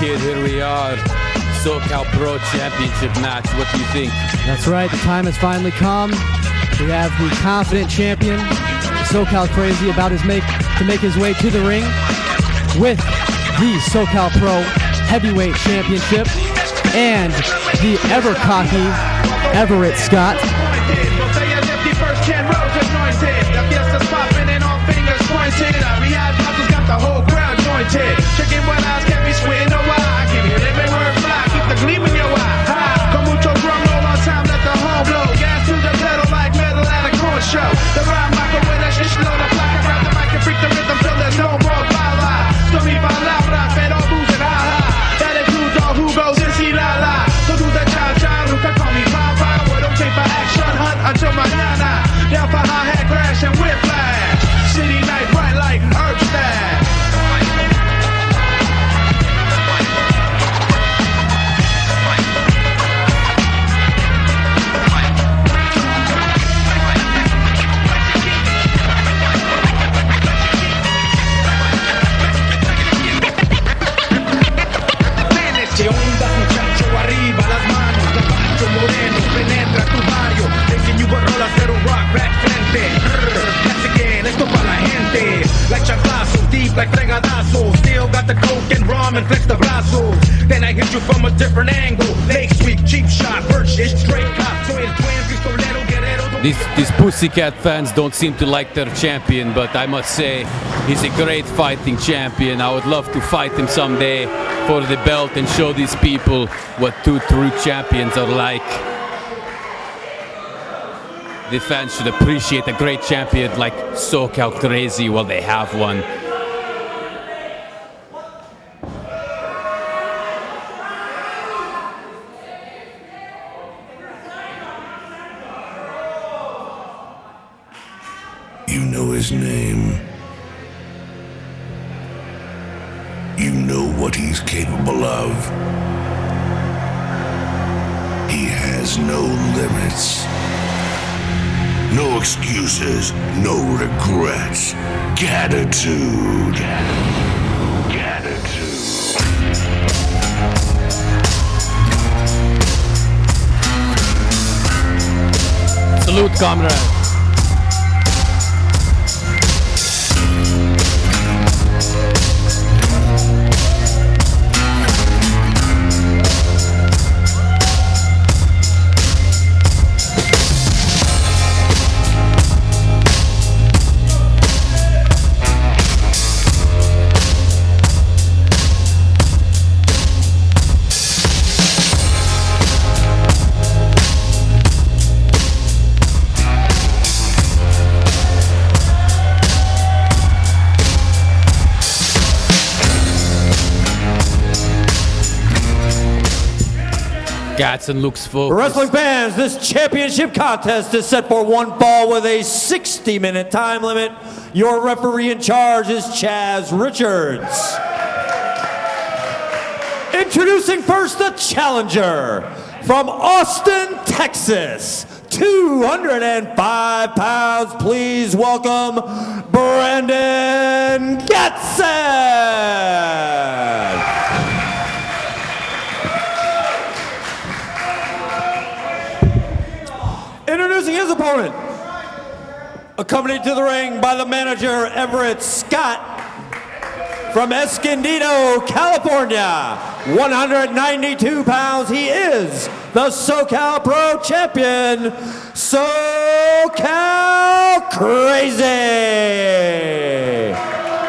kid, here we are. SoCal Pro Championship match. What do you think? That's right, the time has finally come. We have the confident champion, SoCal Crazy, about to make his way to the ring with the SoCal Pro Heavyweight Championship and the ever cocky Everett Scott. Chicken when eyes kept me sweating no why. Give you living word fly, keep the gleam in your eye. Come mucho drum roll on time, let the horn blow. Gas to the pedal like metal at a corn show. The rhyme Michael with a shit slow, the plaque grab the mic and freak the rhythm till there's no more bala. So mi palabra, pero booze and ha-ha. That includes all who goes and see la-la. So do the cha-cha, nunca call me papa. We don't take for action, hunt until mañana. Down for hi-hat crash and whiplash. City night bright like herb stash. Like fregadazo, still got the coke and rum and flex the brazos. Then I hit you from a different angle. Lake sweep, cheap shot, purchase, straight cop. So his twin pistolero guerrero. These pussycat fans don't seem to like their champion, but I must say he's a great fighting champion. I would love to fight him someday for the belt and show these people what two true champions are like. The fans should appreciate a great champion like SoCal Crazy while they have one. You know his name. You know what he's capable of. He has no limits. No excuses, no regrets. Gratitude. Gratitude. Salute, comrade. Gatson looks focused. Wrestling fans, this championship contest is set for one fall with a 60-minute time limit. Your referee in charge is Chaz Richards. Introducing first the challenger from Austin, Texas. 205 pounds, please welcome Brandon Gatson. Introducing his opponent, accompanied to the ring by the manager Everett Scott from Escondido, California. 192 pounds, he is the SoCal Pro Champion, SoCal Crazy.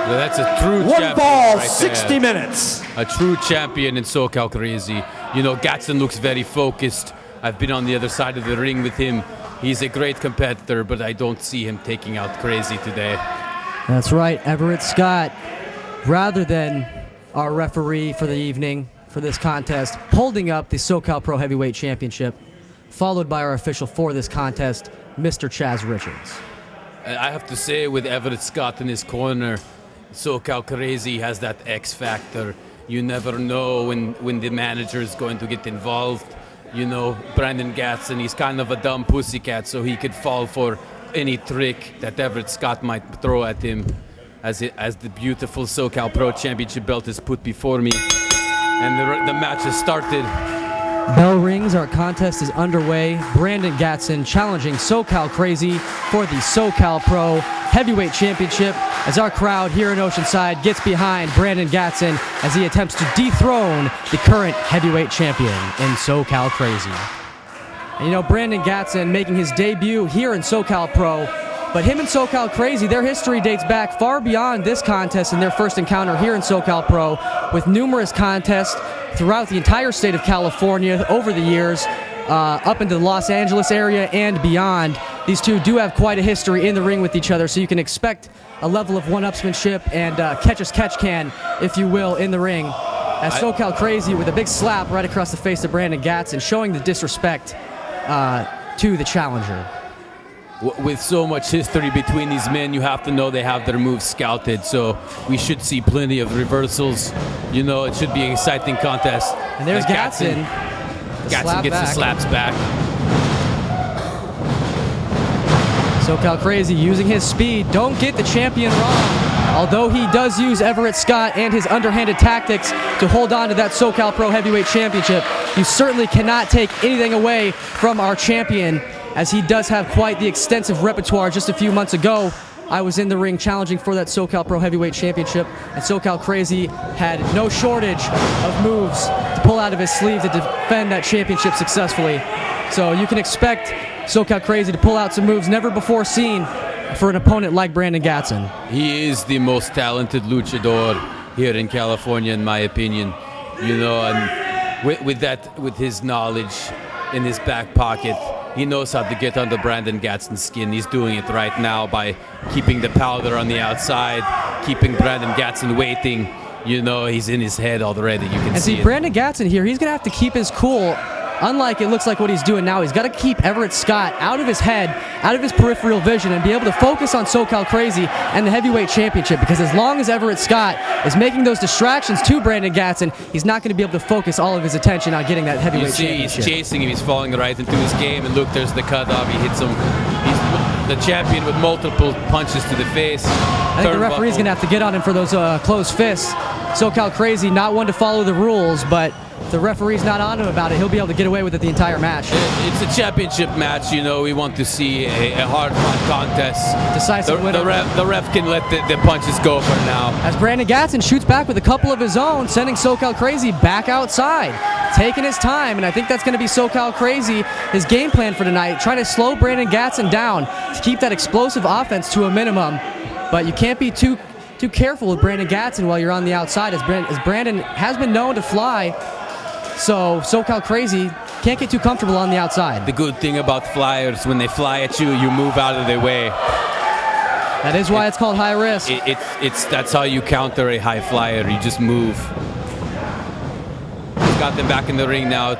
Well, that's a true one champion. ball, right 60 there. minutes. A true champion in SoCal Crazy. You know, Gatson looks very focused. I've been on the other side of the ring with him. He's a great competitor, but I don't see him taking out Crazy today. That's right, Everett Scott, rather than our referee for the evening for this contest, holding up the SoCal Pro Heavyweight Championship, followed by our official for this contest, Mr. Chaz Richards. I have to say, with Everett Scott in his corner, SoCal Crazy has that X factor. You never know when the manager is going to get involved. You know, Brandon Gatson, he's kind of a dumb pussycat, so he could fall for any trick that Everett Scott might throw at him as the beautiful SoCal Pro Championship belt is put before me. And the match has started. Bell rings, our contest is underway. Brandon Gatson challenging SoCal Crazy for the SoCal Pro Heavyweight Championship as our crowd here in Oceanside gets behind Brandon Gatson as he attempts to dethrone the current heavyweight champion in SoCal Crazy. And you know, Brandon Gatson making his debut here in SoCal Pro, but him and SoCal Crazy, their history dates back far beyond this contest and their first encounter here in SoCal Pro, with numerous contests throughout the entire state of California over the years, up into the Los Angeles area and beyond. These two do have quite a history in the ring with each other, so you can expect a level of one-upsmanship and catch-as-catch-can, if you will, in the ring. As SoCal Crazy with a big slap right across the face of Brandon Gatson, showing the disrespect to the challenger. With so much history between these men, you have to know they have their moves scouted, so we should see plenty of reversals. You know, it should be an exciting contest. And there's Gatson. Gatson gets the slaps back. SoCal Crazy using his speed. Don't get the champion wrong. Although he does use Everett Scott and his underhanded tactics to hold on to that SoCal Pro Heavyweight Championship, you certainly cannot take anything away from our champion, as he does have quite the extensive repertoire. Just a few months ago, I was in the ring challenging for that SoCal Pro Heavyweight Championship, and SoCal Crazy had no shortage of moves to pull out of his sleeve to defend that championship successfully. So you can expect SoCal Crazy to pull out some moves never before seen for an opponent like Brandon Gatson. He is the most talented luchador here in California, in my opinion. You know, and with his knowledge in his back pocket, he knows how to get under Brandon Gatson's skin. He's doing it right now by keeping the powder on the outside, keeping Brandon Gatson waiting. You know, he's in his head already. You can see it. Brandon Gatson here, he's going to have to keep his cool. Unlike it looks like what he's doing now, he's got to keep Everett Scott out of his head, out of his peripheral vision, and be able to focus on SoCal Crazy and the heavyweight championship, because as long as Everett Scott is making those distractions to Brandon Gatson, he's not going to be able to focus all of his attention on getting that heavyweight championship. He's chasing him, he's falling right into his game, and look, there's the cutoff. He hits him. He's the champion with multiple punches to the face. I think the referee's going to have to get on him for those closed fists. SoCal Crazy, not one to follow the rules, but if the referee's not on him about it, he'll be able to get away with it the entire match. It's a championship match, you know. We want to see a hard-fought contest. Decisive winner. The ref can let the punches go for now. As Brandon Gatson shoots back with a couple of his own, sending SoCal Crazy back outside, taking his time, and I think that's going to be SoCal Crazy, his game plan for tonight, trying to slow Brandon Gatson down to keep that explosive offense to a minimum. But you can't be too careful with Brandon Gatson while you're on the outside, as Brandon has been known to fly. So SoCal Crazy can't get too comfortable on the outside. The good thing about flyers, when they fly at you, you move out of their way. That is why it's called high risk. That's how you counter a high flyer. You just move. He's got them back in the ring now.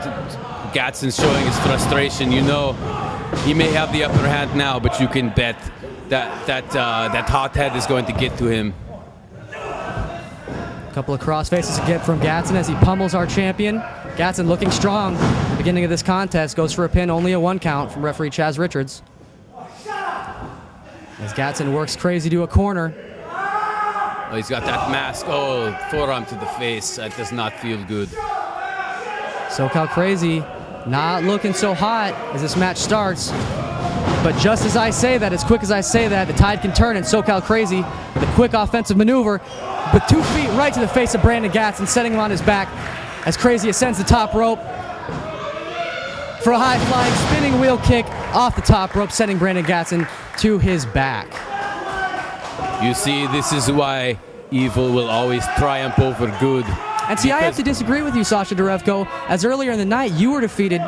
Gatson's showing his frustration. You know, he may have the upper hand now, but you can bet that hot head is going to get to him. A couple of cross faces again from Gatson as he pummels our champion. Gatson looking strong at the beginning of this contest. Goes for a pin, only a 1 count from referee Chaz Richards. As Gatson works Crazy to a corner. Oh, he's got that mask. Oh, forearm to the face. That does not feel good. SoCal Crazy not looking so hot as this match starts. But just as I say that, as quick as I say that, the tide can turn, and SoCal Crazy with a quick offensive maneuver, with 2 feet right to the face of Brandon Gatson, setting him on his back as Crazy ascends the top rope for a high-flying spinning wheel kick off the top rope, sending Brandon Gatson to his back. You see, this is why evil will always triumph over good. And see, I have to disagree with you, Sasha Derevko, as earlier in the night you were defeated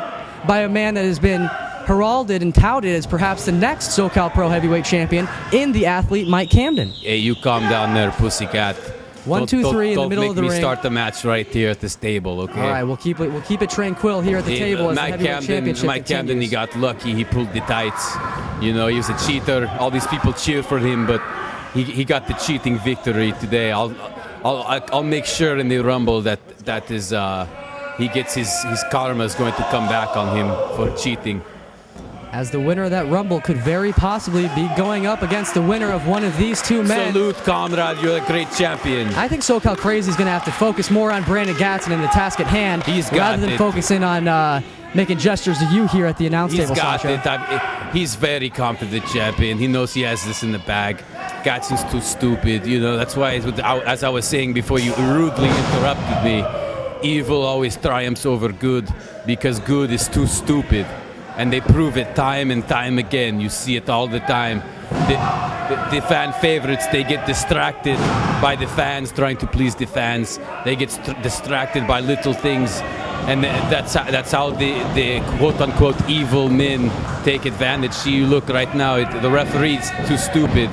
by a man that has been heralded and touted as perhaps the next SoCal Pro Heavyweight Champion in the athlete Mike Camden. Hey, you calm down there, pussycat. 1, 2, 3 in the middle of the ring. Don't make me start the match right here at this table, okay? All right, we'll keep it tranquil here at the table as the heavyweight championship Mike Camden, he got lucky. He pulled the tights. You know, he was a cheater. All these people cheer for him, but he got the cheating victory today. I'll make sure in the Rumble that he gets his karma is going to come back on him for cheating. as the winner of that Rumble could very possibly be going up against the winner of one of these two men. Salute, comrade. You're a great champion. I think SoCal Crazy is going to have to focus more on Brandon Gatson and the task at hand rather than focusing on making gestures to you here at the announce table, Sasha. He's very confident champion. He knows he has this in the bag. Gatson's too stupid. You know, that's why, as I was saying before you rudely interrupted me, evil always triumphs over good because good is too stupid. And they prove it time and time again. You see it all the time. The fan favorites, they get distracted by the fans trying to please the fans. They get distracted by little things. And that's how the quote-unquote evil men take advantage. See, you look right now, the referee's too stupid.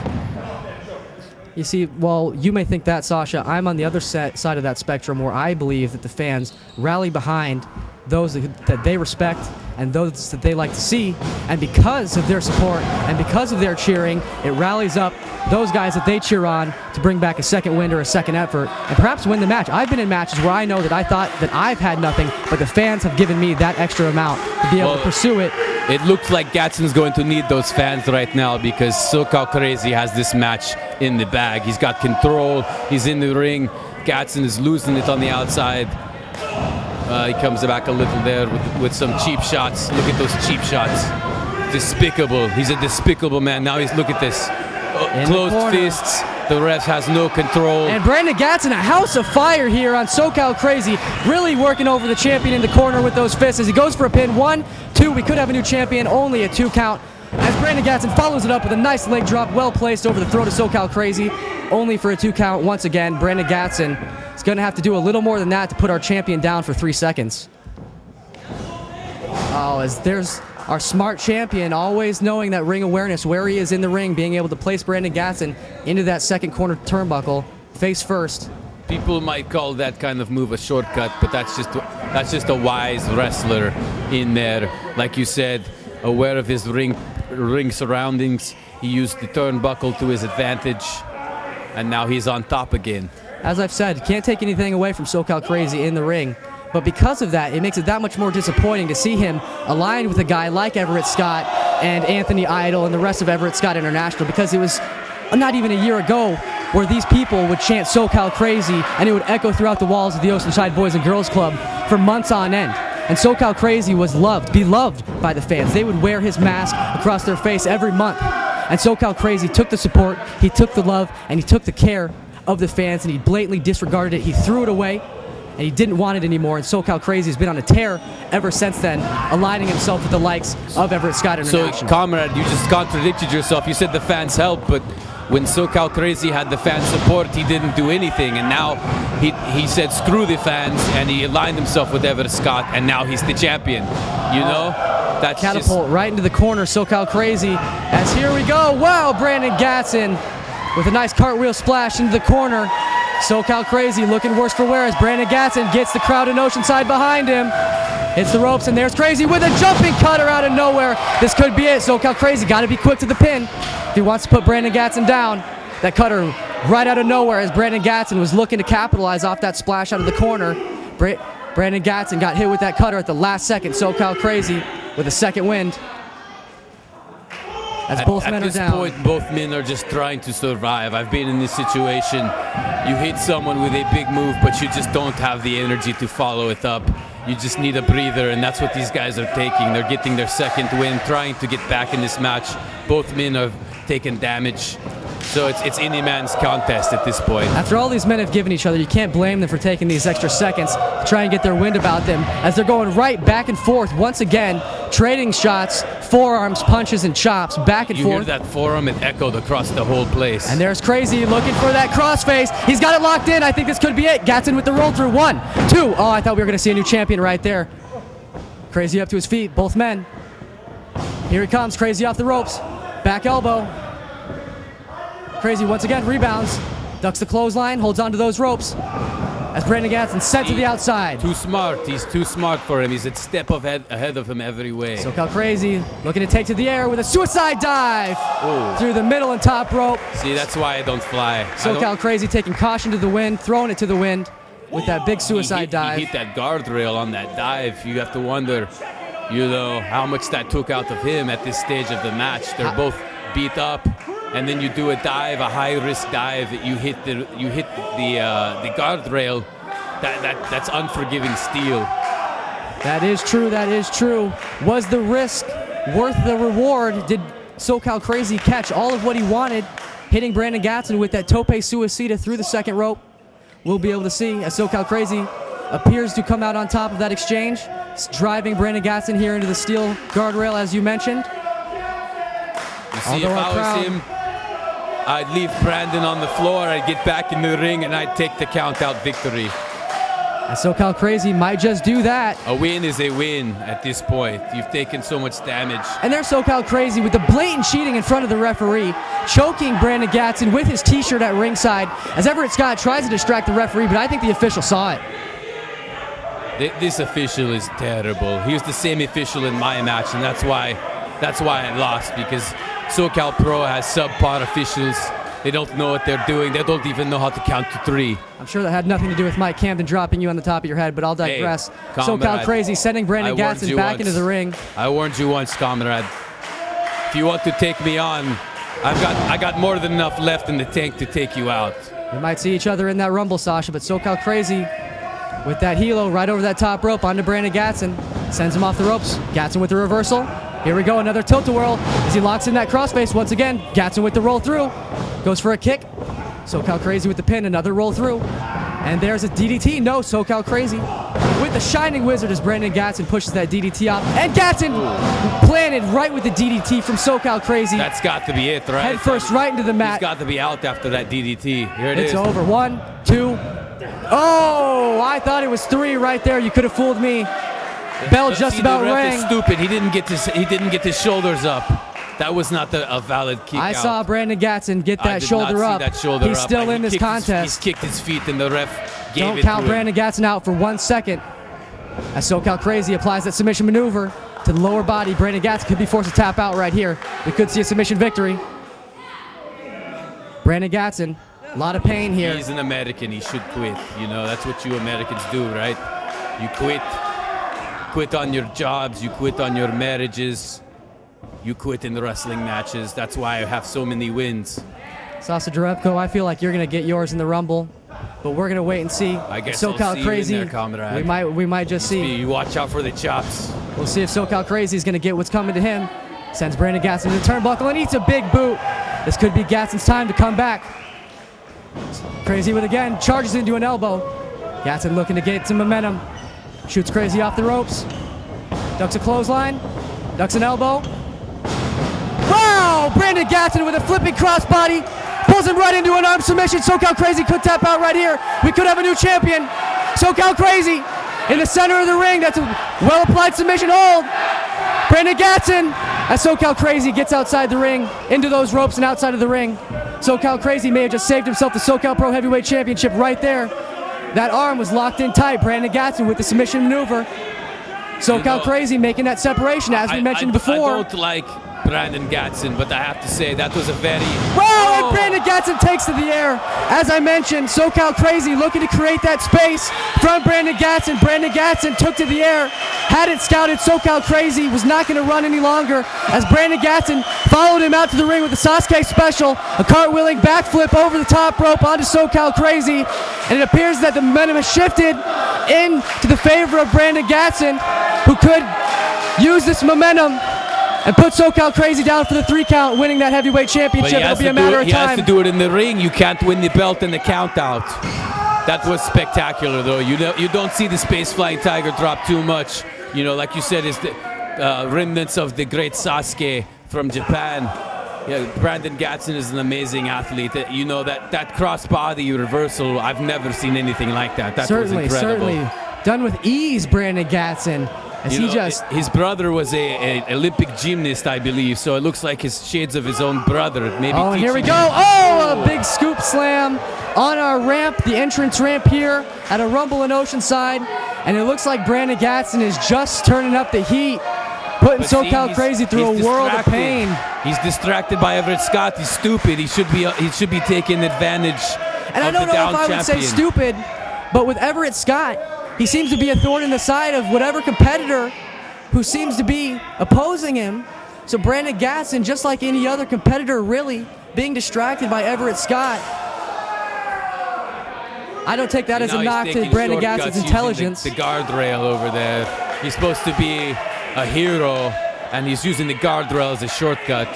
You see, well, you may think that, Sasha. I'm on the other side of that spectrum where I believe that the fans rally behind those that they respect and those that they like to see, and because of their support and because of their cheering, it rallies up those guys that they cheer on to bring back a second win or a second effort and perhaps win the match. I've been in matches where I know that I thought that I've had nothing, but the fans have given me that extra amount to be able to pursue it. It looks like Gatson's going to need those fans right now because SoCal Crazy has this match in the bag. He's got control, he's in the ring. Gatson is losing it on the outside. He comes back a little there with some cheap shots. Look at those cheap shots. Despicable. He's a despicable man. Now look at this. Closed fists. The ref has no control. And Brandon Gatson, a house of fire here on SoCal Crazy, really working over the champion in the corner with those fists as he goes for a pin. 1, 2, we could have a new champion, only a 2 count. As Brandon Gatson follows it up with a nice leg drop, well placed over the throat of SoCal Crazy, only for a 2 count. Once again, Brandon Gatson is going to have to do a little more than that to put our champion down for 3 seconds. Oh, as there's our smart champion, always knowing that ring awareness, where he is in the ring, being able to place Brandon Gatson into that second corner turnbuckle, face first. People might call that kind of move a shortcut, but that's just a wise wrestler in there. Like you said, aware of his ring surroundings, he used the turnbuckle to his advantage, and now he's on top again. As I've said, can't take anything away from SoCal Crazy in the ring. But because of that, it makes it that much more disappointing to see him aligned with a guy like Everett Scott and Anthony Idol and the rest of Everett Scott International, because it was not even a year ago where these people would chant SoCal Crazy and it would echo throughout the walls of the Oceanside Boys and Girls Club for months on end. And SoCal Crazy was beloved by the fans. They would wear his mask across their face every month. And SoCal Crazy took the support, he took the love, and he took the care of the fans, and he blatantly disregarded it. He threw it away, and he didn't want it anymore. And SoCal Crazy has been on a tear ever since then, aligning himself with the likes of Everett Scott International. So, comrade, you just contradicted yourself. You said the fans helped, but when SoCal Crazy had the fan support, he didn't do anything. And now he said screw the fans, and he aligned himself with Everett Scott, and now he's the champion. You know? That's catapult just right into the corner, SoCal Crazy. As here we go. Wow, Brandon Gatson with a nice cartwheel splash into the corner. SoCal Crazy looking worse for wear as Brandon Gatson gets the crowd in Oceanside behind him. Hits the ropes, and there's Crazy with a jumping cutter out of nowhere. This could be it. SoCal Crazy got to be quick to the pin if he wants to put Brandon Gatson down. That cutter right out of nowhere as Brandon Gatson was looking to capitalize off that splash out of the corner. Brandon Gatson got hit with that cutter at the last second. SoCal Crazy with a second wind. As both men are down. At this point, both men are just trying to survive. I've been in this situation. You hit someone with a big move, but you just don't have the energy to follow it up. You just need a breather, and that's what these guys are taking. They're getting their second win, trying to get back in this match. Both men have taken damage. So it's any man's contest at this point. After all these men have given each other, you can't blame them for taking these extra seconds to try and get their wind about them as they're going right back and forth once again, trading shots, forearms, punches, and chops back and forth. You hear that forearm? It echoed across the whole place. And there's Crazy looking for that crossface. He's got it locked in. I think this could be it. Gatson with the roll through. 1, 2. Oh, I thought we were going to see a new champion right there. Crazy up to his feet, both men. Here he comes, Crazy off the ropes. Back elbow. Crazy once again rebounds, ducks the clothesline, holds onto those ropes as Brandon Gatson sent to the outside. Too smart. He's too smart for him. He's a step ahead of him every way. SoCal Crazy looking to take to the air with a suicide dive through the middle and top rope. See, that's why I don't fly. SoCal Crazy taking caution to the wind, throwing it to the wind with that big suicide dive. He hit that guardrail on that dive. You have to wonder You know how much that took out of him at this stage of the match. They're both beat up, and then you do a dive, a high-risk dive. You hit the guardrail. That's unforgiving steel. That is true. That is true. Was the risk worth the reward? Did SoCal Crazy catch all of what he wanted, hitting Brandon Gatson with that tope suicida through the second rope? We'll be able to see as SoCal Crazy appears to come out on top of that exchange, driving Brandon Gatson here into the steel guardrail, as you mentioned. You see, if I was him, I'd leave Brandon on the floor, I'd get back in the ring, and I'd take the count-out victory. And SoCal Crazy might just do that. A win is a win at this point. You've taken so much damage. And there's SoCal Crazy with the blatant cheating in front of the referee, choking Brandon Gatson with his t-shirt at ringside as Everett Scott tries to distract the referee, but I think the official saw it. This official is terrible. He was the same official in my match, and that's why I lost, because SoCal Pro has subpar officials. They don't know what they're doing. They don't even know how to count to 3. I'm sure that had nothing to do with Mike Camden dropping you on the top of your head, but I'll digress. Hey, SoCal Crazy sending Brandon Gatson back into the ring. I warned you once, comrade. If you want to take me on, I got more than enough left in the tank to take you out. We might see each other in that Rumble, Sasha, but SoCal Crazy with that helo right over that top rope onto Brandon Gatson. Sends him off the ropes. Gatson with the reversal. Here we go, another tilt-a-whirl as he locks in that crossface once again. Gatson with the roll through. Goes for a kick. SoCal Crazy with the pin, another roll through. And there's a DDT. No, SoCal Crazy with the Shining Wizard as Brandon Gatson pushes that DDT off. And Gatson planted right with the DDT from SoCal Crazy. That's got to be it, right? Head first right into the mat. He's got to be out after that DDT. Here it is. It's over. 1, 2. Oh, I thought it was 3 right there. You could have fooled me. Bell just about rang. Stupid. He didn't get his shoulders up. That was not a valid kick. I saw Brandon Gatson get that shoulder up. He's still in this contest. He's kicked his feet and the ref gave it to him. Don't count Brandon Gatson out for 1 second. As SoCal Crazy applies that submission maneuver to the lower body, Brandon Gatson could be forced to tap out right here. We could see a submission victory. Brandon Gatson, a lot of pain here. He's an American. He should quit. You know, that's what you Americans do, right? You quit. Quit on your jobs. You quit on your marriages. You quit in the wrestling matches. That's why I have so many wins. Sasa Jerebko, I feel like you're going to get yours in the Rumble, but we're going to wait and see. I guess SoCal I'll see Crazy, you in there, comrade. we might just see. You watch out for the chops. We'll see if SoCal Crazy is going to get what's coming to him. Sends Brandon Gatson to the turnbuckle and eats a big boot. This could be Gatson's time to come back. Crazy with again, charges into an elbow. Gatson looking to get some momentum. Shoots Crazy off the ropes. Ducks a clothesline. Ducks an elbow. Wow! Brandon Gatson with a flipping crossbody. Pulls him right into an arm submission. SoCal Crazy could tap out right here. We could have a new champion. SoCal Crazy in the center of the ring. That's a well-applied submission hold. Brandon Gatson as SoCal Crazy gets outside the ring, into those ropes and outside of the ring. SoCal Crazy may have just saved himself the SoCal Pro Heavyweight Championship right there. That arm was locked in tight. Brandon Gatson with the submission maneuver. SoCal Crazy making that separation, as we mentioned before. I don't like Brandon Gatson, but I have to say that was a very... Wow, and Brandon Gatson takes to the air. As I mentioned, SoCal Crazy looking to create that space from Brandon Gatson. Brandon Gatson took to the air, had it scouted. SoCal Crazy was not going to run any longer as Brandon Gatson followed him out to the ring with the Sasuke special, a cartwheeling backflip over the top rope onto SoCal Crazy. And it appears that the momentum has shifted into the favor of Brandon Gatson, who could use this momentum and put SoCal Crazy down for the 3 count, winning that heavyweight championship. It'll be a matter of time. He has to do it in the ring. You can't win the belt in the count out. That was spectacular, though. You don't see the Space Flying Tiger drop too much. You know, like you said, it's the remnants of the great Sasuke from Japan. Yeah, Brandon Gatson is an amazing athlete. You know, that crossbody reversal, I've never seen anything like that. That was incredible. Certainly. Done with ease, Brandon Gatson. His brother was a Olympic gymnast, I believe, so it looks like his shades of his own brother. Maybe. Oh, and here we go. Oh, a big scoop slam on our ramp, the entrance ramp here at a Rumble in Oceanside. And it looks like Brandon Gatson is just turning up the heat, putting SoCal Crazy through a world of pain. He's distracted by Everett Scott. He's stupid. He should be taking advantage. And I don't know if I would say stupid, but with Everett Scott, he seems to be a thorn in the side of whatever competitor who seems to be opposing him. So Brandon Gatson, just like any other competitor, really being distracted by Everett Scott. I don't take that as a knock to Brandon Gatson's intelligence. The guardrail over there. He's supposed to be a hero, and he's using the guardrail as a shortcut.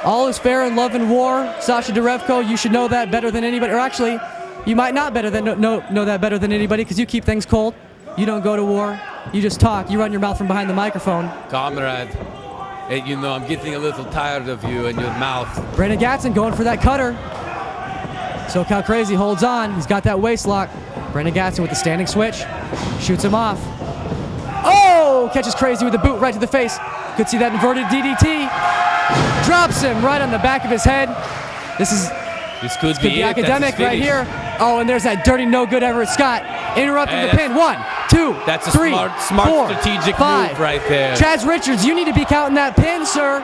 All is fair in love and war. Sasha Derevko, you should know that better than anybody. Or actually, you might not know that better than anybody because you keep things cold. You don't go to war. You just talk. You run your mouth from behind the microphone. Comrade, you know, I'm getting a little tired of you and your mouth. Brandon Gatson going for that cutter. SoCal Crazy holds on. He's got that waist lock. Brandon Gatson with the standing switch. Shoots him off. Oh! Catches Crazy with the boot right to the face. Could see that inverted DDT. Drops him right on the back of his head. This could be academic right here. Oh, and there's that dirty, no good Everett Scott interrupting the pin. 1, 2, that's a 3, smart 4, strategic 5. move right there. Chaz Richards, you need to be counting that pin, sir.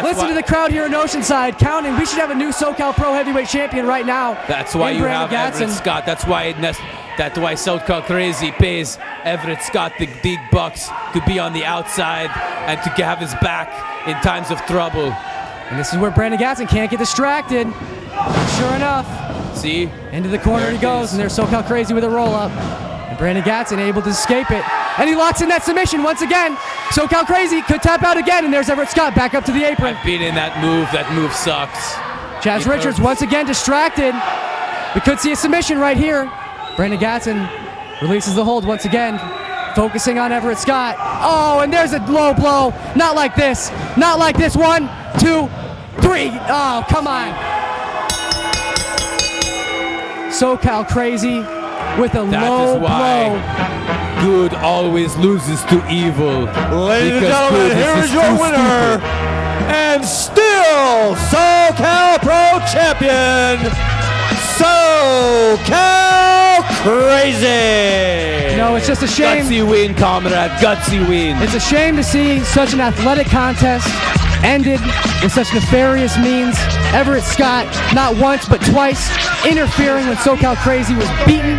Listen to the crowd here in Oceanside counting. We should have a new SoCal Pro Heavyweight Champion right now. That's why you have Everett Scott. That's why SoCal Crazy pays Everett Scott the big bucks to be on the outside and to have his back in times of trouble. And this is where Brandon Gatson can't get distracted. Sure enough. See? Into the corner he goes, and there's SoCal Crazy with a roll-up. And Brandon Gatson able to escape it. And he locks in that submission once again. SoCal Crazy could tap out again, and there's Everett Scott back up to the apron. I've been in that move. That move sucks. Chaz Richards once again distracted. We could see a submission right here. Brandon Gatson releases the hold once again, focusing on Everett Scott. Oh, and there's a low blow. Not like this. Not like this. 1, 2, 3. Oh, come on. SoCal Crazy with a low blow. Good always loses to evil. Ladies and gentlemen, here is your winner, and still SoCal Pro Champion, SoCal Crazy. No, it's just a shame. Gutsy win, comrade. Gutsy win. It's a shame to see such an athletic contest ended with such nefarious means. Everett Scott, not once but twice, interfering when SoCal Crazy was beaten.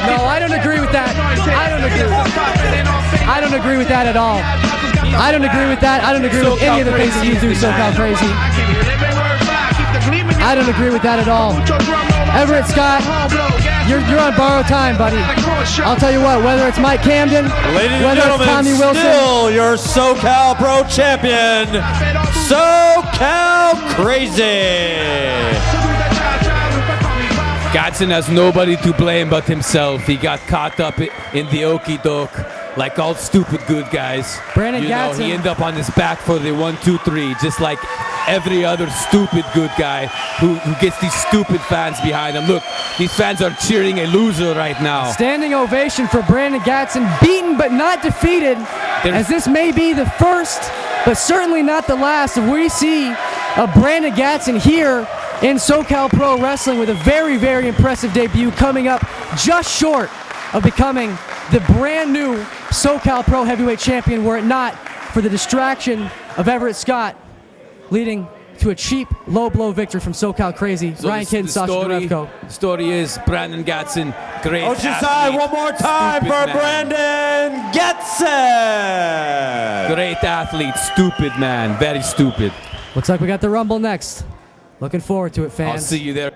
No, I don't agree with that. I don't agree with that at all. I don't agree with that. I don't agree with any of the things that you do, SoCal Crazy. I don't agree with that at all. Everett Scott, you're on borrowed time, buddy. I'll tell you what, whether it's Mike Camden, whether it's Tommy Wilson. Still your SoCal Pro Champion, SoCal Crazy. Gatson has nobody to blame but himself. He got caught up in the okie doke like all stupid good guys. Brandon Gatson. He ended up on his back for the 1, 2, 3, just like every other stupid good guy who gets these stupid fans behind him. Look, these fans are cheering a loser right now. Standing ovation for Brandon Gatson, beaten but not defeated, as this may be the first, but certainly not the last, of we see a Brandon Gatson here in SoCal Pro Wrestling with a very, very impressive debut coming up just short of becoming the brand new SoCal Pro Heavyweight Champion were it not for the distraction of Everett Scott, leading to a cheap low blow victory from SoCal Crazy. So Ryan Kidd and Sasha Derevko. The story is Brandon Gatson, great Oceanside, athlete, one more time for man. Brandon Gatson. Great athlete, stupid man, very stupid. Looks like we got the Rumble next. Looking forward to it, fans. I'll see you there.